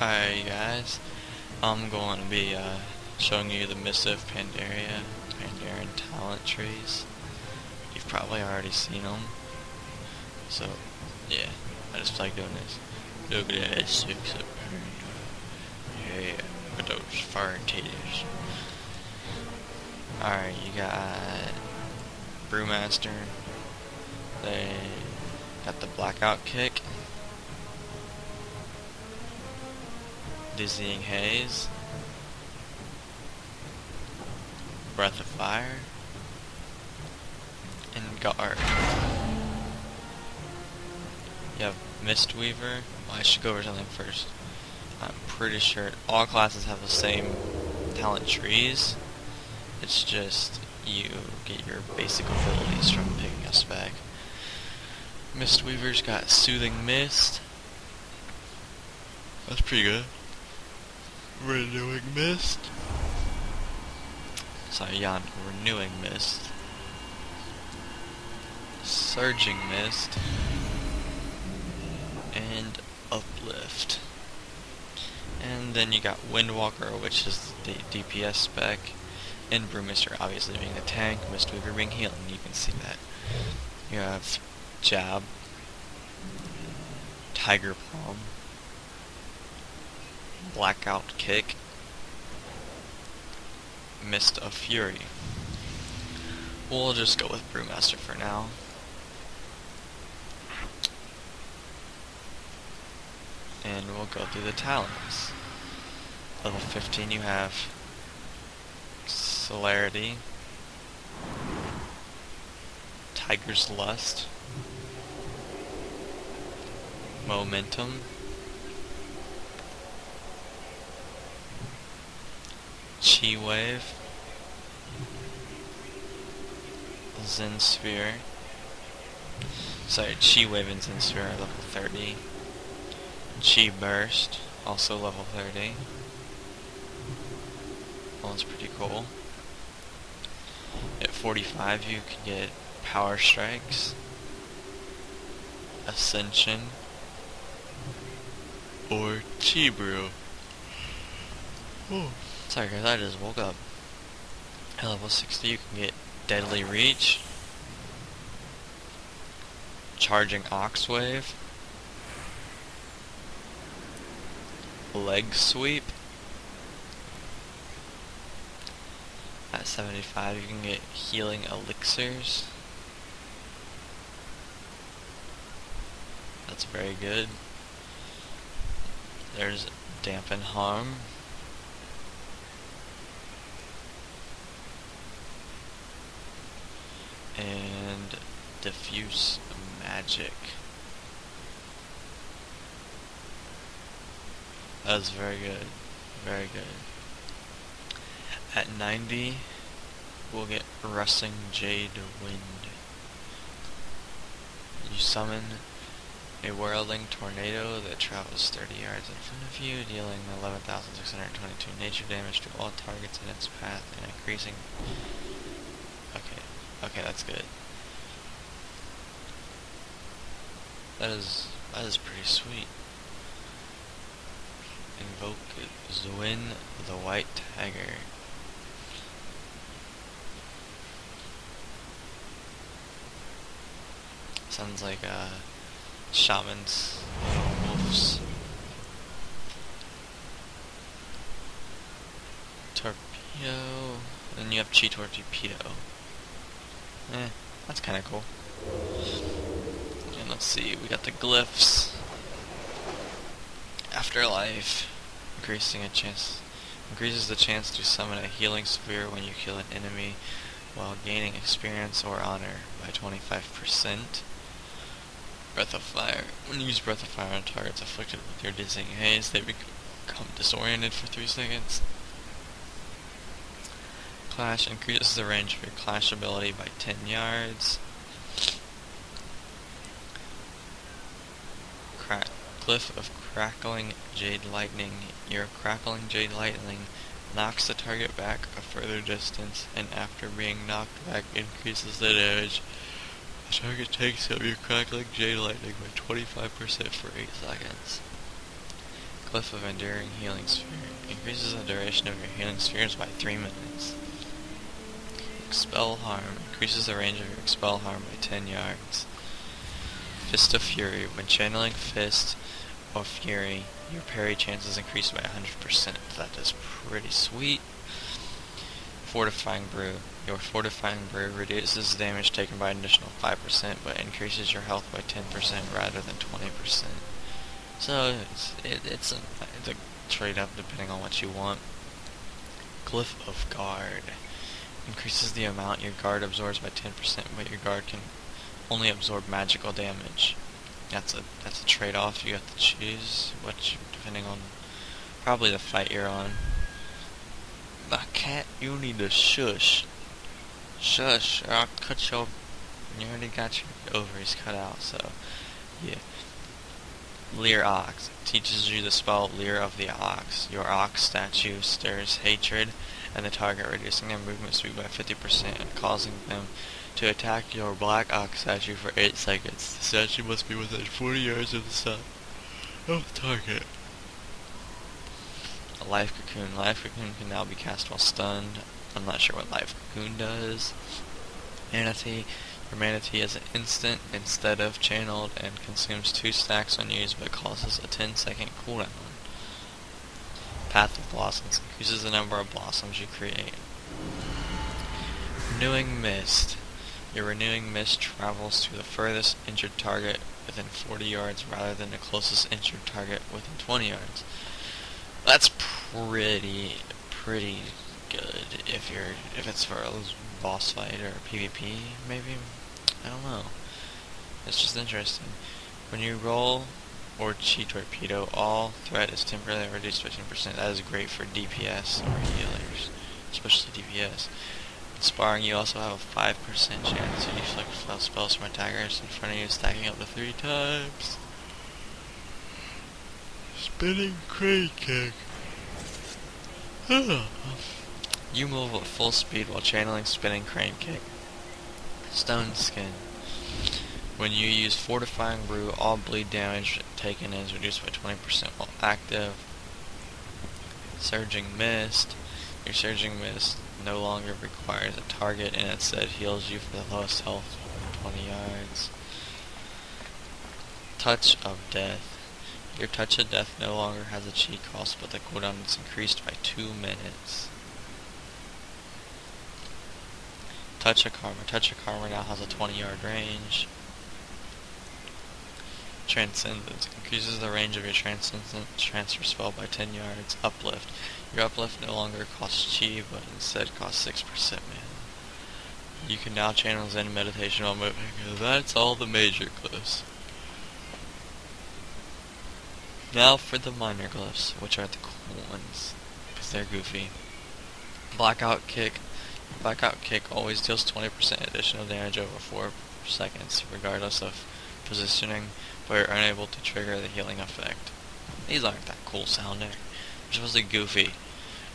Alright guys, I'm going to be showing you the Missive Pandaren talent trees. You've probably already seen them. So, yeah, I just like doing this. Look at that 6 up here. Yeah, with those fire titties. Alright, you got Brewmaster. They got the Blackout Kick. Dizzying Haze, Breath of Fire, and Guard. You have Mistweaver. Well, I should go over something first. I'm pretty sure all classes have the same talent trees. It's just you get your basic abilities from picking a spec. Mistweaver's got Soothing Mist. That's pretty good. Renewing Mist. Sorry, yawn. Renewing Mist. Surging Mist. And Uplift. And then you got Windwalker, which is the DPS spec. And Brewmaster obviously being the tank, Mistweaver being healing. You can see that. You have Jab. Tiger Palm. Blackout Kick, Mist of Fury. We'll just go with Brewmaster for now. And we'll go through the talents. Level 15 you have Celerity, Tiger's Lust, Momentum, Chi Wave, Zen Sphere. Sorry, Chi Wave and Zen Sphere are level 30. Chi Burst, also level 30. That one's pretty cool. At 45 you can get Power Strikes, Ascension, or Chi Brew. Oh. Sorry guys, I just woke up. At level 60 you can get Deadly Reach, Charging Ox Wave, Leg Sweep. At 75 you can get Healing Elixirs. That's very good. There's Dampen Harm. And Diffuse Magic. That was very good. Very good. At 90, we'll get Rushing Jade Wind. You summon a whirling tornado that travels 30 yards in front of you, dealing 11,622 nature damage to all targets in its path and increasing... Okay, that's good. That is pretty sweet. Invoke Zwin the White Tiger. Sounds like Shaman's wolves. Torpedo. Then you have Chi Torpedo. That's kinda cool. And let's see, we got the Glyphs. Afterlife. Increases the chance to summon a healing sphere when you kill an enemy while gaining experience or honor by 25%. Breath of Fire. When you use Breath of Fire on targets afflicted with your Dizzying Haze, they become disoriented for 3 seconds. Clash increases the range of your Clash ability by 10 yards. Glyph of Crackling Jade Lightning. Your Crackling Jade Lightning knocks the target back a further distance, and after being knocked back increases the damage the target takes of your Crackling Jade Lightning by 25% for 8 seconds. Glyph of Enduring Healing Sphere. Increases the duration of your healing spheres by 3 minutes. Expel Harm. Increases the range of your Expel Harm by 10 yards. Fist of Fury. When channeling Fist of Fury, your parry chances increase by 100%. That is pretty sweet. Fortifying Brew. Your Fortifying Brew reduces the damage taken by an additional 5%, but increases your health by 10% rather than 20%. So it's a trade-up depending on what you want. Glyph of Guard. Increases the amount your guard absorbs by 10%, but your guard can only absorb magical damage. That's a trade-off. You have to choose depending on probably the fight you're on. My cat, you need to shush. Shush, or I'll cut your... You already got your ovaries cut out, so... Yeah. Leer Ox. Teaches you the spell Leer of the Ox. Your Ox statue stirs hatred and the target, reducing their movement speed by 50% and causing them to attack your Black Ox statue for 8 seconds. The statue must be within 40 yards of the sun of the target. A Life Cocoon. Life Cocoon can now be cast while stunned. I'm not sure what Life Cocoon does. Manatee. Your Manatee is an instant instead of channeled and consumes 2 stacks when used but causes a 10-second cooldown. Path of Blossoms. Increases the number of blossoms you create. Renewing Mist. Your Renewing Mist travels to the furthest injured target within 40 yards rather than the closest injured target within 20 yards. That's pretty good if it's for a boss fight or PvP, maybe? I don't know. It's just interesting. When you roll or cheat torpedo, all threat is temporarily reduced by 10%. That is great for DPS or healers, especially DPS. In sparring, you also have a 5% chance to deflect spells from attackers in front of you, stacking up to 3 times. Spinning Crane Kick. You move at full speed while channeling Spinning Crane Kick. Stone Skin. When you use Fortifying Brew, all bleed damage taken is reduced by 20% while active. Surging Mist. Your Surging Mist no longer requires a target and instead heals you for the lowest health within 20 yards. Touch of Death. Your Touch of Death no longer has a cheat cost, but the cooldown is increased by 2 minutes. Touch of Karma. Touch of Karma now has a 20-yard range. Transcendence. Increases the range of your Transcendence transfer spell by 10 yards. Uplift. Your Uplift no longer costs chi, but instead costs 6% mana. You can now channel Zen Meditation while moving. That's all the major glyphs. Now for the minor glyphs, which are the cool ones, because they're goofy. Blackout Kick. Blackout Kick always deals 20% additional damage over 4 seconds, regardless of positioning, but you're unable to trigger the healing effect. These aren't that cool sounding. They're supposed to be goofy.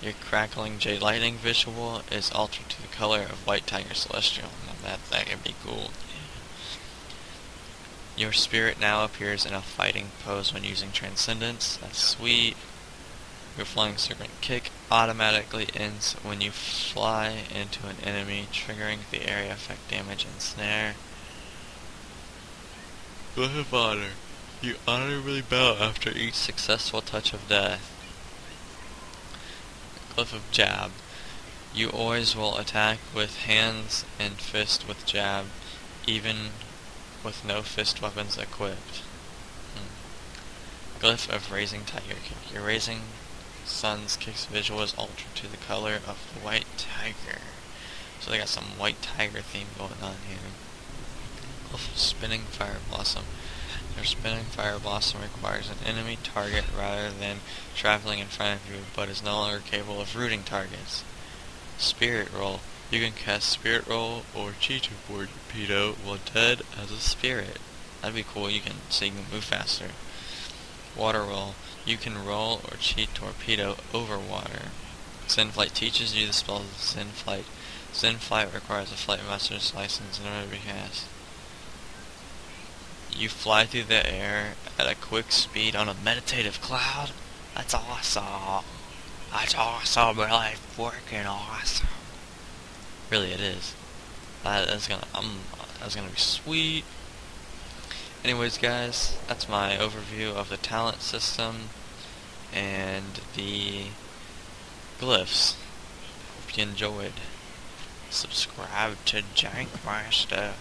Your Crackling Jade Lightning visual is altered to the color of White Tiger Celestial. Now that could be cool. Your spirit now appears in a fighting pose when using Transcendence. That's sweet. Your Flying Serpent Kick automatically ends when you fly into an enemy, triggering the area effect damage and snare. Glyph of Honor. You honorably bow after each successful touch of death. Glyph of Jab. You always will attack with hands and fist with jab, even with no fist weapons equipped. Glyph of Raising Tiger Kick. Your Raising Sun's Kick's visual is altered to the color of the White Tiger. So they got some White Tiger theme going on here. Glyph of Spinning Fire Blossom. Your Spinning Fire Blossom requires an enemy target rather than traveling in front of you, but is no longer capable of rooting targets. Spirit Roll. You can cast Spirit Roll or Cheat Torpedo while dead as a spirit. That'd be cool, so you can move faster. Water Roll. You can roll or cheat torpedo over water. Zen Flight teaches you the spell Zen Flight. Zen Flight requires a Flight Master's license in order to be cast. You fly through the air at a quick speed on a meditative cloud. That's awesome. That's awesome. Really freaking awesome. Really, it is. That's gonna be sweet. Anyways, guys, that's my overview of the talent system and the glyphs. Hope you enjoyed. Subscribe to Jankmaster.